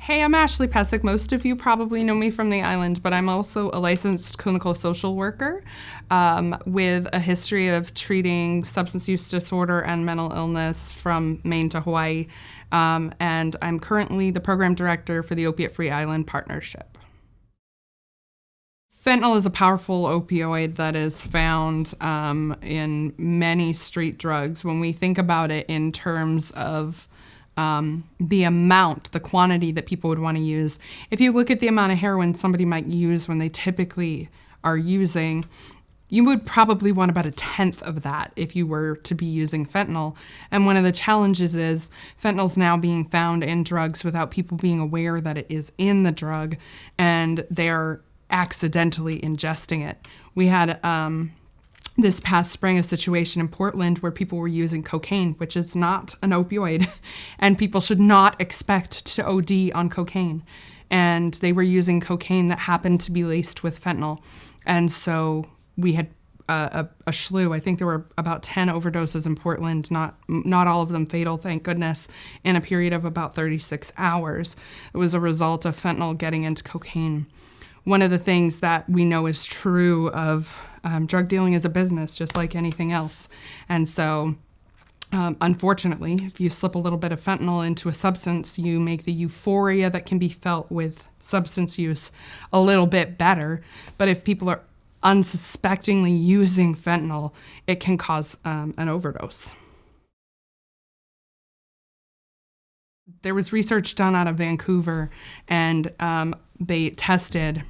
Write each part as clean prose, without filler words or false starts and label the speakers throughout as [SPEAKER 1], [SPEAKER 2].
[SPEAKER 1] Hey, I'm Ashley Pesic. Most of you probably know me from the island, but I'm also a licensed clinical social worker with a history of treating substance use disorder and mental illness from Maine to Hawaii. And I'm currently the program director for the Opiate-Free Island Partnership. Fentanyl is a powerful opioid that is found in many street drugs. When we think about it in terms of the amount, the quantity that people would want to use. If you look at the amount of heroin somebody might use when they typically are using, you would probably want about 1/10 of that if you were to be using fentanyl. And one of the challenges is fentanyl's now being found in drugs without people being aware that it is in the drug, and they're accidentally ingesting it. We had this past spring a situation in Portland where people were using cocaine, which is not an opioid, and people should not expect to OD on cocaine. And they were using cocaine that happened to be laced with fentanyl. And so we had a slew. I think there were about 10 overdoses in Portland, not all of them fatal, thank goodness, in a period of about 36 hours. It was a result of fentanyl getting into cocaine. One of the things that we know is true of drug dealing is a business, just like anything else. And so, unfortunately, if you slip a little bit of fentanyl into a substance, you make the euphoria that can be felt with substance use a little bit better. But if people are unsuspectingly using fentanyl, it can cause an overdose. There was research done out of Vancouver, and they tested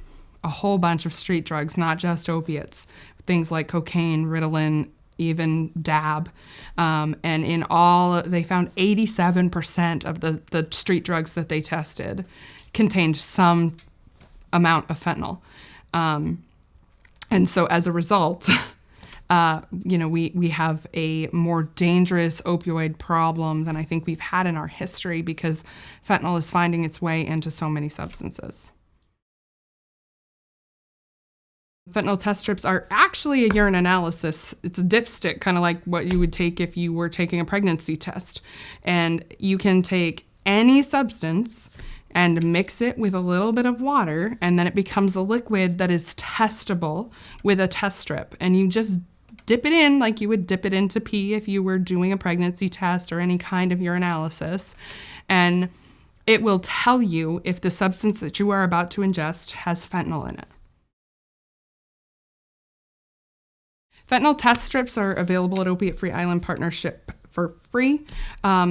[SPEAKER 1] a whole bunch of street drugs, not just opiates, things like cocaine, Ritalin, even dab. And in all, they found 87% of the street drugs that they tested contained some amount of fentanyl. And so as a result, we have a more dangerous opioid problem than I think we've had in our history because fentanyl is finding its way into so many substances. Fentanyl test strips are actually a urine analysis. It's a dipstick, kind of like what you would take if you were taking a pregnancy test. And you can take any substance and mix it with a little bit of water, and then it becomes a liquid that is testable with a test strip. And you just dip it in like you would dip it into pee if you were doing a pregnancy test or any kind of urinalysis. And it will tell you if the substance that you are about to ingest has fentanyl in it. Fentanyl test strips are available at Opiate-Free Island Partnership for free.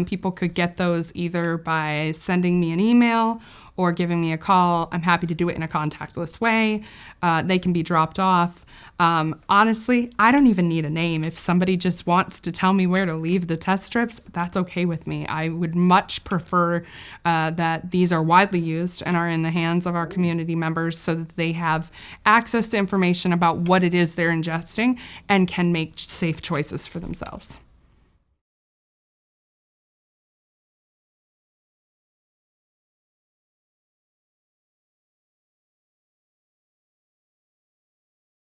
[SPEAKER 1] People could get those either by sending me an email or giving me a call. I'm happy to do it in a contactless way. They can be dropped off. Honestly, I don't even need a name. If somebody just wants to tell me where to leave the test strips, that's okay with me. I would much prefer that these are widely used and are in the hands of our community members so that they have access to information about what it is they're ingesting and can make safe choices for themselves.